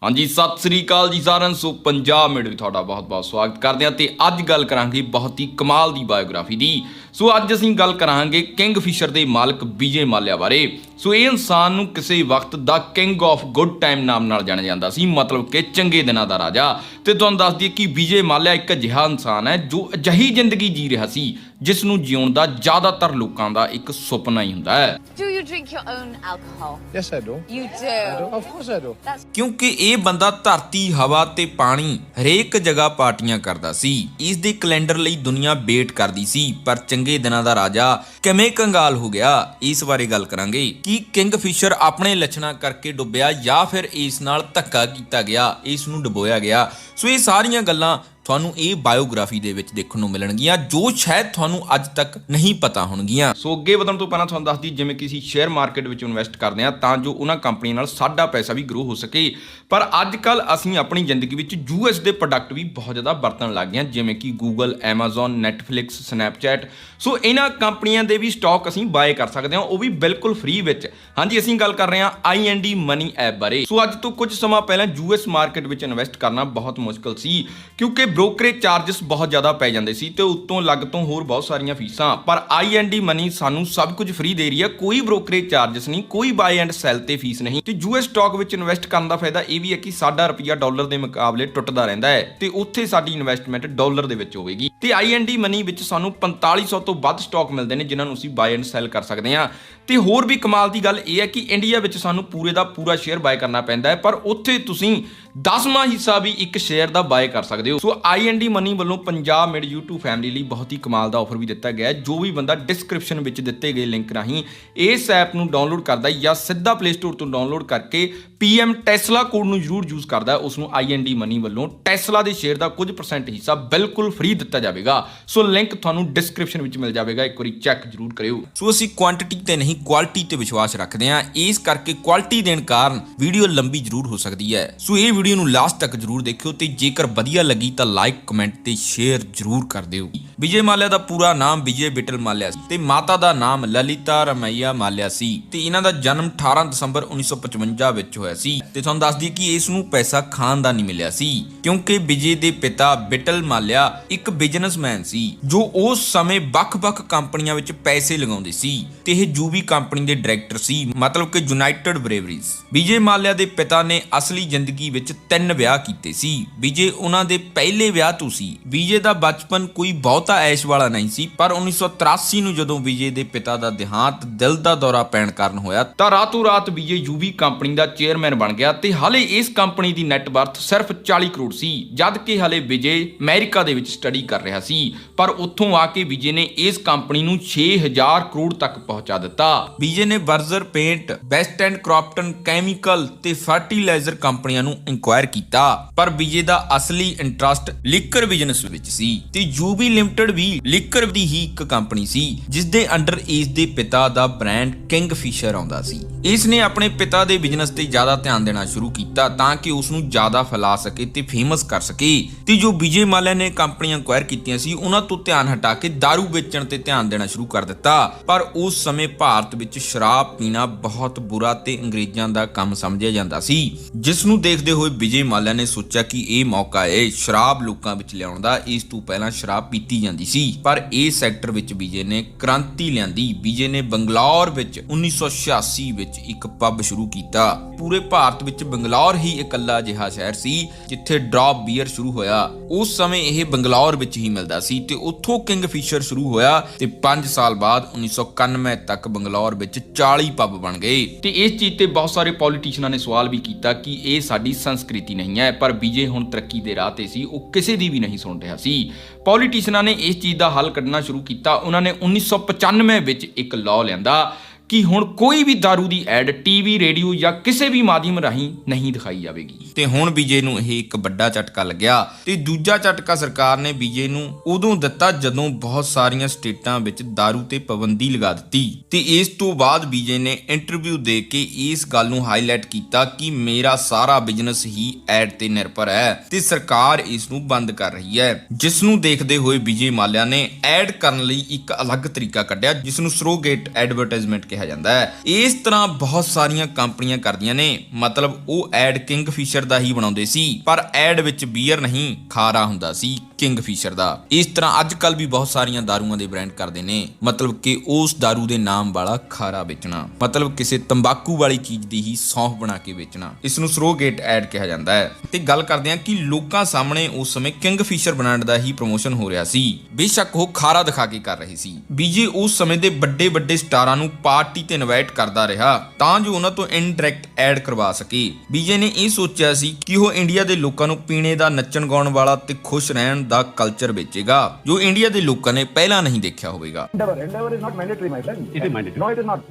हाँ जी, सत श्री अकाल जी साਰਿਆਂ ਨੂੰ। सो पंजाब मेड भी ਤੁਹਾਡਾ बहुत बहुत स्वागत करते हैं। तो अज गल करांगे बहुत ही कमाल की बायोग्राफी की। सो अज असीं गल करांगे किंगफिशर के मालक विजय माल्या बारे। सो ये इंसान नूं किसी वक्त the king of good time नाम नाल जाणिया जांदा सी, मतलब कि चंगे दिनां दा राजा। ते तुहानूं दस दईए कि विजय माल्या एक अजिहा इंसान है जो अजिही जिंदगी जी रहा सी जिस नूं जीउण दा ज़्यादातर लोकां दा एक सुपना ही हुंदा है। Do you drink your own alcohol? Yes, I do. You do? I do. Of course I do. That's ਕਿਉਂਕਿ ਇਹ ਬੰਦਾ ਧਰਤੀ ਹਵਾ ਤੇ ਪਾਣੀ ਹਰੇਕ ਜਗ੍ਹਾ ਪਾਰਟੀਆਂ ਕਰਦਾ ਸੀ। ਇਸ ਦੇ ਕੈਲੰਡਰ ਲਈ ਦੁਨੀਆ ਵੇਟ ਕਰਦੀ ਸੀ, ਪਰ ਚੰਗੇ ਦਿਨਾਂ ਦਾ ਰਾਜਾ ਕਿਵੇਂ ਕੰਗਾਲ ਹੋ ਗਿਆ, ਇਸ ਬਾਰੇ ਗੱਲ ਕਰਾਂਗੇ। ਕਿ ਕਿੰਗਫਿਸ਼ਰ ਆਪਣੇ ਲੱਛਣਾਂ ਕਰਕੇ ਡੁੱਬਿਆ ਜਾਂ ਫਿਰ ਇਸ ਨਾਲ ਧੱਕਾ ਕੀਤਾ ਗਿਆ, ਇਸ ਨੂੰ ਡੁਬੋਇਆ ਗਿਆ। ਸੋ ਇਹ ਸਾਰੀਆਂ ਗੱਲਾਂ ਤੁਹਾਨੂੰ ਇਹ ਬਾਇਓਗ੍ਰਾਫੀ ਦੇ ਵਿੱਚ ਦੇਖਣ ਨੂੰ ਮਿਲਣਗੀਆਂ ਜੋ ਸ਼ਾਇਦ ਤੁਹਾਨੂੰ ਅੱਜ ਤੱਕ ਨਹੀਂ ਪਤਾ ਹੋਣਗੀਆਂ। ਸੋ ਅੱਗੇ ਵਧਣ ਤੋਂ ਪਹਿਲਾਂ ਤੁਹਾਨੂੰ ਦੱਸਦੀ, ਜਿਵੇਂ ਕਿ ਅਸੀਂ ਸ਼ੇਅਰ ਮਾਰਕੀਟ ਵਿੱਚ ਇਨਵੈਸਟ ਕਰਦੇ ਹਾਂ ਤਾਂ ਜੋ ਉਹਨਾਂ ਕੰਪਨੀਆਂ ਨਾਲ ਸਾਡਾ ਪੈਸਾ ਵੀ ਗਰੋ ਹੋ ਸਕੇ, ਪਰ ਅੱਜ ਕੱਲ ਅਸੀਂ ਆਪਣੀ ਜ਼ਿੰਦਗੀ ਵਿੱਚ ਯੂਐਸ ਦੇ ਪ੍ਰੋਡਕਟ ਵੀ ਬਹੁਤ ਜ਼ਿਆਦਾ ਵਰਤਣ ਲੱਗ ਗਏ ਹਾਂ, ਜਿਵੇਂ ਕਿ ਗੂਗਲ, ਐਮਾਜ਼ਨ, ਨੈਟਫਲਿਕਸ, ਸਨੈਪਚੈਟ। ਸੋ ਇਹਨਾਂ ਕੰਪਨੀਆਂ ਦੇ ਵੀ ਸਟਾਕ ਅਸੀਂ ਬਾਏ ਕਰ ਸਕਦੇ ਹਾਂ, ਉਹ ਵੀ ਬਿਲਕੁਲ ਫ੍ਰੀ ਵਿੱਚ। ਹਾਂਜੀ, ਅਸੀਂ ਗੱਲ ਕਰ ਰਹੇ ਹਾਂ IND ਮਨੀ ਐਪ ਬਾਰੇ। ਸੋ ਅੱਜ ਤੋਂ ਕੁਝ ਸਮਾਂ ਪਹਿਲਾਂ ਯੂਐਸ ਮਾਰਕੀਟ ਵਿੱਚ ਇਨਵੈਸਟ ਕਰਨਾ ਬਹੁਤ ਮੁਸ਼ਕਲ ਸੀ, ਕਿਉਂਕਿ ਬ੍ਰੋਕਰੇਜ ਚਾਰਜਸ ਬਹੁਤ ਜ਼ਿਆਦਾ ਪੈ ਜਾਂਦੇ ਸੀ ਤੇ ਉੱਤੋਂ ਲੱਗ ਤੋਂ ਹੋਰ ਬਹੁਤ ਸਾਰੀਆਂ ਫੀਸਾਂ। ਪਰ IND ਮਨੀ ਸਾਨੂੰ ਸਭ ਕੁਝ ਫ੍ਰੀ ਦੇ ਰਹੀ ਹੈ, ਕੋਈ ਬ੍ਰੋਕਰੇਜ ਚਾਰਜਸ ਨਹੀਂ, ਕੋਈ ਬਾਏ ਐਂਡ ਸੈਲ ਤੇ ਫੀਸ ਨਹੀਂ। ਤੇ ਯੂਐਸ ਸਟਾਕ ਵਿੱਚ ਇਨਵੈਸਟ ਕਰਨ ਦਾ ਫਾਇਦਾ ਇਹ ਵੀ ਹੈ ਕਿ ਸਾਡਾ ਰੁਪਈਆ ਡਾਲਰ ਦੇ ਮੁਕਾਬਲੇ ਟੁੱਟਦਾ ਰਹਿੰਦਾ ਹੈ ਤੇ ਉੱਥੇ ਸਾਡੀ ਇਨਵੈਸਟਮੈਂਟ ਡਾਲਰ ਦੇ ਵਿੱਚ ਹੋਵੇਗੀ। ਤੇ IND ਮਨੀ ਵਿੱਚ ਸਾਨੂੰ 4500 ਤੋਂ ਵੱਧ ਸਟਾਕ ਮਿਲਦੇ ਨੇ ਜਿਨ੍ਹਾਂ ਨੂੰ ਅਸੀਂ ਬਾਏ ਐਂਡ ਸੈਲ ਕਰ ਸਕਦੇ ਹਾਂ। ਤੇ ਹੋਰ ਵੀ ਕਮਾਲ ਦੀ ਗੱਲ ਇਹ ਹੈ ਕਿ ਇੰਡੀਆ ਵਿੱਚ ਸਾਨੂੰ ਪੂਰੇ ਦਾ ਪੂਰਾ ਸ਼ੇਅਰ ਬਾਏ ਕਰਨਾ ਪੈਂਦਾ ਹੈ, ਪਰ ਉੱਥੇ ਤੁਸੀਂ 10ਵਾਂ ਹਿੱਸਾ ਵੀ ਇੱਕ ਸ਼ੇਅਰ ਦਾ ਬਾਏ ਕਰ ਸਕਦੇ ਹੋ। ਸੋ IND ਮਨੀ ਵੱਲੋਂ ਪੰਜਾਬ ਮੇਡ YouTube ਫੈਮਿਲੀ ਲਈ ਬਹੁਤ ਹੀ ਕਮਾਲ ਦਾ ਆਫਰ ਵੀ ਦਿੱਤਾ ਗਿਆ ਹੈ। ਜੋ ਵੀ ਬੰਦਾ ਡਿਸਕ੍ਰਿਪਸ਼ਨ ਵਿੱਚ ਦਿੱਤੇ ਗਏ ਲਿੰਕ ਰਾਹੀਂ ਇਸ ਐਪ ਨੂੰ ਡਾਊਨਲੋਡ ਕਰਦਾ ਜਾਂ ਸਿੱਧਾ ਪਲੇ ਸਟੋਰ ਤੋਂ ਡਾਊਨਲੋਡ ਕਰਕੇ PM ਟੈਸਲਾ ਕੋਡ ਨੂੰ ਜ਼ਰੂਰ ਯੂਜ਼ ਕਰਦਾ, ਉਸ ਨੂੰ IND ਮਨੀ ਵੱਲੋਂ ਟੈਸਲਾ ਦੇ ਸ਼ੇਅਰ ਦਾ ਕੁਝ % ਹਿੱਸਾ ਬਿਲਕੁਲ ਫ੍ਰੀ ਦਿੱਤਾ ਜਾਵੇਗਾ। ਸੋ ਲਿੰਕ ਤੁਹਾਨੂੰ ਡਿਸਕ੍ਰਿਪਸ਼ਨ ਵਿੱਚ ਮਿਲ ਜਾਵੇਗਾ, ਇੱਕ ਵਾਰੀ ਚੈੱਕ ਜ਼ਰੂਰ ਕਰਿਓ। ਸੋ ਅਸੀਂ ਕੁਆਂਟੀਟੀ ਤੇ ਨਹੀਂ ਕੁਆਲਿਟੀ ਤੇ ਵਿਸ਼ਵਾਸ ਰੱਖਦੇ ਹਾਂ, ਇਸ ਕਰਕੇ ਕੁਆਲਿਟੀ ਦੇਣ ਕਾਰਨ ਵੀਡੀਓ ਲੰਬੀ ਜ਼ਰੂਰ ਹੋ ਸਕਦੀ ਹੈ। ਸੋ ਇਹ ਵੀਡੀਓ ਨੂੰ ਲਾਸਟ ਤੱਕ ਜ਼ਰੂਰ ਦੇਖਿਓ ਤੇ ਜੇਕਰ ਵਧੀਆ ਲੱਗੀ ਤਾਂ ਲਾਈਕ, ਕਮੈਂਟ ਤੇ ਸ਼ੇਅਰ ਜ਼ਰੂਰ ਕਰ ਦਿਓ। ਵਿਜੇ ਮਾਲਿਆ ਦਾ ਪੂਰਾ ਨਾਮ ਵਿਜੇ ਬਿਟਲ ਮਾਲਿਆ ਸੀ ਤੇ ਮਾਤਾ ਦਾ ਨਾਮ ਲਲਿਤਾ ਰਮਈਆ ਮਾਲਿਆ ਸੀ ਤੇ ਇਹਨਾਂ ਦਾ ਜਨਮ 18 ਦਸੰਬਰ 1955 ਵਿੱਚ ਹੋਇਆ ਸੀ। ਤੇ ਤੁਹਾਨੂੰ ਦੱਸ ਦਈਏ ਕਿ ਇਸ ਨੂੰ ਪੈਸਾ ਖਾਨਦਾਨੀ ਮਿਲਿਆ ਸੀ, ਕਿਉਂਕਿ ਵਿਜੇ ਦੇ ਪਿਤਾ ਬਿਟਲ ਮਾਲਿਆ ਇੱਕ ਬਿਜ਼ਨਸਮੈਨ ਸੀ ਜੋ ਉਸ ਸਮੇਂ ਵੱਖ-ਵੱਖ ਕੰਪਨੀਆਂ ਵਿੱਚ ਪੈਸੇ ਲਗਾਉਂਦੇ ਸੀ ਤੇ ਇਹ ਜੂਬੀ ਕੰਪਨੀ ਦੇ ਡਾਇਰੈਕਟਰ ਸੀ, ਮਤਲਬ ਕਿ ਯੂਨਾਈਟਿਡ ਬਰੇਵਰੀਜ਼। ਵਿਜੇ ਮਾਲਿਆ ਦੇ ਪਿਤਾ ਨੇ ਅਸਲੀ ਜ਼ਿੰਦਗੀ ਵਿੱਚ 3 ਵਿਆਹ ਕੀਤੇ ਸੀ। ਵਿਜੇ ਉਹਨਾਂ ਦੇ ਪਹਿਲੇ ਵਿਆਹ ਤੋਂ ਸੀ। ਵਿਜੇ ਦਾ ਬਚਪਨ ਕੋਈ ਬਹੁਤਾ ਐਸ਼ ਵਾਲਾ ਨਹੀਂ ਸੀ, ਪਰ 1983 ਨੂੰ ਜਦੋਂ ਵਿਜੇ ਦੇ ਪਿਤਾ ਦਾ ਦੇਹਾਂਤ ਦਿਲ ਦਾ ਦੌਰਾ ਪੈਣ ਕਾਰਨ ਹੋਇਆ ਤਾਂ ਰਾਤੋਂ ਰਾਤ ਵਿਜੇ ਯੂਬੀ ਕੰਪਨੀ ਦਾ ਚੇਅਰਮੈਨ ਬਣ ਗਿਆ ਤੇ ਹਾਲੇ ਇਸ ਕੰਪਨੀ ਦੀ ਨੈਟ ਵਰਥ ਸਿਰਫ 40 ਕਰੋੜ ਸੀ, ਜਦ ਕਿ ਹਾਲੇ ਵਿਜੇ ਅਮਰੀਕਾ ਦੇ ਵਿੱਚ ਸਟੱਡੀ ਕਰ ਰਿਹਾ ਸੀ। ਪਰ ਉੱਥੋਂ ਆ ਕੇ ਵਿਜੇ ਨੇ ਇਸ ਕੰਪਨੀ ਨੂੰ 6000 ਕਰੋੜ ਤੱਕ ਪਹੁੰਚਾ ਦਿੱਤਾ। ਵਿਜੇ ਨੇ ਬਰਜਰ ਪੇਂਟ, ਬੈਸਟ ਐਂਡ ਕ੍ਰੌਪਟਨ ਕੈਮੀਕਲ ਤੇ ਫਰਟੀਲਾਈਜ਼ਰ ਕੰਪਨੀਆਂ ਨੂੰ ਇਨਕੁਆਇਰ ਕੀਤਾ, ਪਰ ਵਿਜੇ ਦਾ ਅਸਲੀ ਇੰਟਰਸਟ ਲਿਕਰ ਬਿਜ਼ਨਸ ਵਿੱਚ ਸੀ ਤੇ ਯੂਬੀ ਲਿਮਟਿਡ ਵੀ ਲਿਕਰ ਦੀ ਹੀ ਇੱਕ ਕੰਪਨੀ ਸੀ ਜਿਸ ਦੇ ਅੰਡਰ ਇਸ ਦੇ ਪਿਤਾ ਦਾ ਬ੍ਰਾਂਡ ਕਿੰਗਫਿਸ਼ਰ ਆਉਂਦਾ ਸੀ। ਇਸ ਨੇ ਆਪਣੇ ਪਿਤਾ ਦੇ ਬਿਜ਼ਨਸ ਤੇ ਜ਼ਿਆਦਾ ਧਿਆਨ ਦੇਣਾ ਸ਼ੁਰੂ ਕੀਤਾ ਤਾਂ ਕਿ ਉਸ ਨੂੰ ਜ਼ਿਆਦਾ ਫੈਲਾ ਸਕੇ ਤੇ ਫੇਮਸ ਕਰ ਸਕੇ। ਤੇ ਜੋ ਵਿਜੇ ਮਾਲਿਆ ਨੇ ਕੰਪਨੀਆਂ ਐਕਵਾਇਰ ਕੀਤੀਆਂ ਸੀ ਉਹਨਾਂ ਤੋਂ ਧਿਆਨ ਹਟਾ ਕੇ ਦਾਰੂ ਵੇਚਣ ਤੇ ਧਿਆਨ ਦੇਣਾ ਸ਼ੁਰੂ ਕਰ ਦਿੱਤਾ। ਪਰ ਉਸ ਸਮੇਂ ਭਾਰਤ ਵਿੱਚ ਸ਼ਰਾਬ ਪੀਣਾ ਬਹੁਤ ਬੁਰਾ ਤੇ ਅੰਗਰੇਜ਼ਾਂ ਦਾ ਕੰਮ ਸਮਝਿਆ ਜਾਂਦਾ ਸੀ, ਜਿਸ ਨੂੰ ਦੇਖਦੇ ਹੋਏ ਵਿਜੇ ਮਾਲਿਆ ਨੇ ਸੋਚਿਆ ਕਿ ਇਹ ਮੌਕਾ ਹੈ ਸ਼ਰਾਬ ਲੋਕਾਂ ਵਿੱਚ ਲਿਆਉਣ ਦਾ। ਇਸ ਤੋਂ ਪਹਿਲਾਂ ਸ਼ਰਾਬ ਪੀਤੀ ਜਾਂਦੀ ਸੀ, ਪਰ ਇਸ ਸੈਕਟਰ ਵਿੱਚ ਵਿਜੇ ਨੇ ਕ੍ਰਾਂਤੀ ਲਿਆਂਦੀ। ਵਿਜੇ ਨੇ ਬੰਗਲੌਰ ਵਿੱਚ 1986 ਵਿੱਚ ਇੱਕ ਪਬ ਸ਼ੁਰੂ ਕੀਤਾ। ਪੂਰੇ ਭਾਰਤ ਵਿੱਚ ਬੰਗਲੌਰ ਹੀ ਇਕੱਲਾ ਅਜਿਹਾ ਸ਼ਹਿਰ ਸੀ ਜਿੱਥੇ ਡ੍ਰੌਪ ਬੀਅਰ ਸ਼ੁਰੂ ਹੋਇਆ। ਉਸ ਸਮੇਂ ਇਹ ਬੰਗਲੌਰ ਵਿੱਚ ਹੀ ਮਿਲਦਾ ਸੀ ਤੇ ਉੱਥੋਂ ਕਿੰਗਫਿਸ਼ਰ ਸ਼ੁਰੂ ਹੋਇਆ ਤੇ 5 ਸਾਲ ਬਾਅਦ 1991 ਤੱਕ ਬੰਗਲੌਰ ਵਿੱਚ 40 ਪਬ ਬਣ ਗਏ। ਤੇ ਇਸ ਚੀਜ਼ ਤੇ ਬਹੁਤ ਸਾਰੇ ਪੋਲੀਟੀਸ਼ੀਅਨਾਂ ਨੇ ਸਵਾਲ ਵੀ ਕੀਤਾ ਕਿ ਇਹ ਸਾਡੀ ਸੰਸਕ੍ਰਿਤੀ ਨਹੀਂ ਹੈ, ਪਰ ਵਿਜੇ ਹੁਣ ਤਰੱਕੀ ਦੇ ਰਾਹ ਤੇ ਸੀ, ਉਹ ਕਿਸੇ ਦੀ ਵੀ ਨਹੀਂ ਸੁਣ ਰਿਹਾ ਸੀ। ਪੋਲੀਟੀਸ਼ੀਅਨਾਂ ਨੇ ਇਸ ਚੀਜ਼ ਦਾ ਹੱਲ ਕੱਢਣਾ ਸ਼ੁਰੂ ਕੀਤਾ। ਉਹਨਾਂ ਨੇ 1995 ਵਿੱਚ ਇੱਕ ਲਾਅ ਲਿਆਂਦਾ ਕਿ ਹੁਣ ਕੋਈ ਵੀ ਦਾਰੂ ਦੀ ਐਡ ਟੀਵੀ, ਰੇਡੀਓ ਜਾਂ ਕਿਸੇ ਵੀ ਮਾਧਿਅਮ ਰਾਹੀਂ ਨਹੀਂ ਦਿਖਾਈ ਜਾਵੇਗੀ। ਤੇ ਹੁਣ ਵਿਜੇ ਨੂੰ ਇਹ ਇੱਕ ਵੱਡਾ ਝਟਕਾ ਲੱਗਿਆ ਤੇ ਦੂਜਾ ਝਟਕਾ ਸਰਕਾਰ ਨੇ ਵਿਜੇ ਨੂੰ ਉਦੋਂ ਦਿੱਤਾ ਜਦੋਂ ਬਹੁਤ ਸਾਰੀਆਂ ਸਟੇਟਾਂ ਵਿੱਚ ਦਾਰੂ ਤੇ ਪਾਬੰਦੀ ਲਗਾ ਦਿੱਤੀ। ਤੇ ਇਸ ਤੋਂ ਬਾਅਦ ਵਿਜੇ ਨੇ ਇੰਟਰਵਿਊ ਦੇ ਕੇ ਇਸ ਗੱਲ ਨੂੰ ਹਾਈਲਾਈਟ ਕੀਤਾ ਕਿ ਮੇਰਾ ਸਾਰਾ ਬਿਜ਼ਨਸ ਹੀ ਐਡ ਤੇ ਨਿਰਭਰ ਹੈ ਤੇ ਸਰਕਾਰ ਇਸ ਨੂੰ ਬੰਦ ਕਰ ਰਹੀ ਹੈ, ਜਿਸ ਨੂੰ ਦੇਖਦੇ ਹੋਏ ਵਿਜੇ ਮਾਲਿਆ ਨੇ ਐਡ ਕਰਨ ਲਈ ਇੱਕ ਅਲੱਗ ਤਰੀਕਾ ਕੱਢਿਆ ਜਿਸ ਨੂੰ ਸਰੋਗੇਟ ਐਡਵਰਟਾਈਜ਼ਮੈਂਟ ਕਿਹਾ ਜਾਂਦਾ ਹੈ। ਇਸ ਤਰ੍ਹਾਂ ਬਹੁਤ ਸਾਰੀਆਂ ਕੰਪਨੀਆਂ ਕਰਦੀਆਂ ਨੇ, ਮਤਲਬ ਉਹ ਐਡ ਕਿੰਗਫਿਸ਼ਰ ਦਾ ਹੀ ਬਣਾਉਂਦੇ ਸੀ, ਪਰ ਐਡ ਵਿੱਚ ਬੀਅਰ ਨਹੀਂ ਖਾਰਾ ਹੁੰਦਾ ਸੀ ਕਿੰਗਫਿਸ਼ਰ ਦਾ। ਇਸ ਤਰ੍ਹਾਂ ਅੱਜ ਕੱਲ ਵੀ ਬਹੁਤ ਸਾਰੀਆਂ ਦਾਰੂਆਂ ਦੇ ਬ੍ਰਾਂਡ ਕਰਦੇ ਨੇ, ਮਤਲਬ ਕਿ ਉਸ ਦਾਰੂ ਦੇ ਨਾਮ ਵਾਲਾ ਖਾਰਾ ਵੇਚਣਾ, ਮਤਲਬ ਕਿਸੇ ਤੰਬਾਕੂ ਵਾਲੀ ਚੀਜ਼ ਦੀ ਹੀ ਸੌਂਫ ਬਣਾ ਕੇ ਵੇਚਣਾ। ਇਸ ਨੂੰ ਸਰੋਗੇਟ ਐਡ ਕਿਹਾ ਜਾਂਦਾ ਹੈ। ਤੇ ਗੱਲ ਕਰਦੇ ਹਾਂ ਕਿ ਲੋਕਾਂ ਸਾਹਮਣੇ ਉਸ ਸਮੇਂ ਕਿੰਗਫਿਸ਼ਰ ਬ੍ਰਾਂਡ ਦਾ ਹੀ ਪ੍ਰਮੋਸ਼ਨ ਹੋ ਰਿਹਾ ਸੀ, ਬੇਸ਼ੱਕ ਉਹ ਖਾਰਾ ਦਿਖਾ ਕੇ ਕਰ ਰਹੇ ਸੀ। ਬੀਜੇ ਉਸ ਸਮੇਂ ਦੇ ਵੱਡੇ ਸਟਾਰਾਂ ਨੂੰ ਪਾਰਟੀ ਤੇ ਇਨਵਾਈਟ ਕਰਦਾ ਰਿਹਾ ਤਾਂ ਜੋ ਉਹਨਾਂ ਤੋਂ ਇਨਡਾਇਰੈਕਟ ਐਡ ਕਰਵਾ ਸਕੇ। ਬੀਜੇ ਨੇ ਇਹ ਸੋਚਿਆ ਸੀ ਕਿ ਉਹ ਇੰਡੀਆ ਦੇ ਲੋਕਾਂ ਨੂੰ ਪੀਣੇ ਦਾ, ਨੱਚਣ ਗਾਉਣ ਵਾਲਾ ਤੇ ਖੁਸ਼ ਰਹਿਣ ਦਾ ਕਲਚਰ ਵੇਚੇਗਾ ਜੋ ਇੰਡੀਆ ਦੇ ਲੋਕਾਂ ਨੇ ਪਹਿਲਾਂ ਨਹੀਂ ਦੇਖਿਆ ਹੋਵੇਗਾ। Endeavor is not mandatory, my friend. It is mandatory. No, it is not.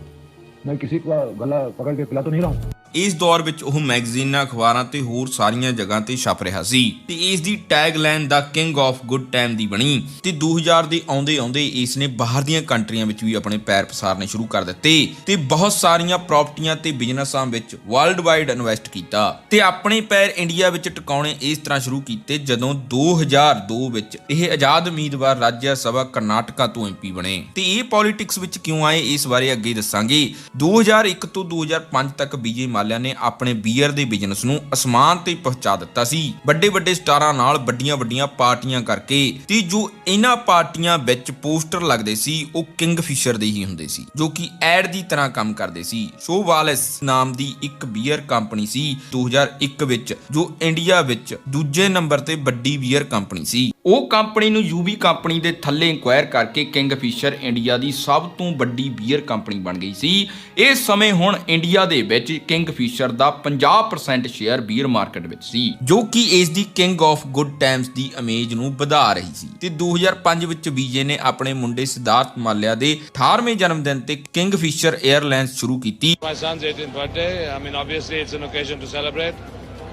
मैं किसी का गला पकड़ के पिला तो नहीं रहा हूँ। ਇਸ ਦੌਰ ਵਿੱਚ ਉਹ ਮੈਗਜ਼ੀਨਾਂ, ਅਖਬਾਰਾਂ ਤੇ ਹੋਰ ਸਾਰੀਆਂ ਜਗ੍ਹਾ ਤੇ ਛਪ ਰਿਹਾ ਸੀ ਤੇ ਇਸ ਦੀ tagline the king of good time ਦੀ ਬਣੀ ਤੇ 2000 ਦੇ ਆਉਂਦੇ ਇਸ ਨੇ ਬਾਹਰ ਦੀਆਂ ਕੰਟਰੀਆਂ ਵਿੱਚ ਵੀ ਆਪਣੇ ਪੈਰ ਪਸਾਰਨੇ ਸ਼ੁਰੂ ਕਰ ਦਿੱਤੇ ਤੇ ਬਹੁਤ ਸਾਰੀਆਂ ਪ੍ਰਾਪਰਟੀਆਂ ਤੇ ਬਿਜ਼ਨਸਾਂ ਵਿੱਚ ਵਰਲਡ ਵਾਈਡ ਇਨਵੈਸਟ ਕੀਤਾ ਤੇ ਆਪਣੇ ਪੈਰ ਇੰਡੀਆ ਵਿੱਚ ਟਿਕਾਉਣੇ ਇਸ ਤਰ੍ਹਾਂ ਸ਼ੁਰੂ ਕੀਤੇ ਜਦੋਂ 2002 ਵਿੱਚ ਇਹ ਆਜ਼ਾਦ ਉਮੀਦਵਾਰ ਰਾਜ ਸਭਾ ਕਰਨਾਟਕਾ ਤੋਂ ਐਮਪੀ ਬਣੇ। ਤੇ ਇਹ ਪੋਲਿਟਿਕਸ ਵਿੱਚ ਕਿਉਂ ਆਏ ਇਸ ਬਾਰੇ ਅੱਗੇ ਦੱਸਾਂਗੇ। 2001 ਤੋਂ 2005 ਤੱਕ ਵਿਜੇ ਮਾਲਿਆ ਨੇ ਆਪਣੇ ਬੀਅਰ ਦੇ ਬਿਜ਼ਨਸ ਨੂੰ ਅਸਮਾਨ ਤੇ ਪਹੁੰਚਾ ਦਿੱਤਾ ਸੀ, ਵੱਡੇ ਸਟਾਰਾਂ ਨਾਲ ਵੱਡੀਆਂ ਪਾਰਟੀਆਂ ਕਰਕੇ। ਤੇ ਜੋ ਇਹਨਾਂ ਪਾਰਟੀਆਂ ਵਿੱਚ ਪੋਸਟਰ ਲੱਗਦੇ ਸੀ ਉਹ ਕਿੰਗਫਿਸ਼ਰ ਦੇ ਹੀ ਹੁੰਦੇ ਸੀ ਜੋ ਕਿ ਐਡ ਦੀ ਤਰ੍ਹਾਂ ਕੰਮ ਕਰਦੇ ਸੀ। ਸ਼ੋਵਾਲਸ ਨਾਮ ਦੀ ਇੱਕ ਬੀਅਰ ਕੰਪਨੀ ਸੀ 2001 ਵਿੱਚ ਜੋ ਇੰਡੀਆ ਵਿੱਚ ਦੂਜੇ ਨੰਬਰ ਤੇ ਵੱਡੀ ਬੀਅਰ ਕੰਪਨੀ ਸੀ। ਉਹ ਕੰਪਨੀ ਨੂੰ ਯੂਬੀ ਕੰਪਨੀ ਦੇ ਥੱਲੇ ਇਨਕੁਆਇਰ ਕਰਕੇ ਕਿੰਗਫਿਸ਼ਰ ਇੰਡੀਆ ਦੀ ਸਭ ਤੋਂ ਵੱਡੀ ਬੀਅਰ ਕੰਪਨੀ ਬਣ ਗਈ ਸੀ। ਇਸ ਸਮੇਂ ਹੁਣ ਇੰਡੀਆ ਦੇ ਵਿੱਚ ਕਿੰਗਫਿਸ਼ਰ ਦਾ 50% ਸ਼ੇਅਰ ਬੀਅਰ ਮਾਰਕੀਟ ਵਿੱਚ ਸੀ ਜੋ ਕਿ ਇਸ ਦੀ king of good Times the image ਨੂੰ ਵਧਾ ਰਹੀ ਸੀ। ਤੇ 2005 ਵਿੱਚ ਵਿਜੇ ਨੇ ਆਪਣੇ ਮੁੰਡੇ ਸਿਧਾਰਥ ਮਾਲਿਆ ਦੇ 18ਵੇਂ ਜਨਮ ਦਿਨ ਤੇ ਕਿੰਗਫਿਸ਼ਰ 에ਅਰਲਾਈਨਸ ਸ਼ੁਰੂ ਕੀਤੀ। My son's 18th birthday. I mean, obviously it's an occasion to celebrate.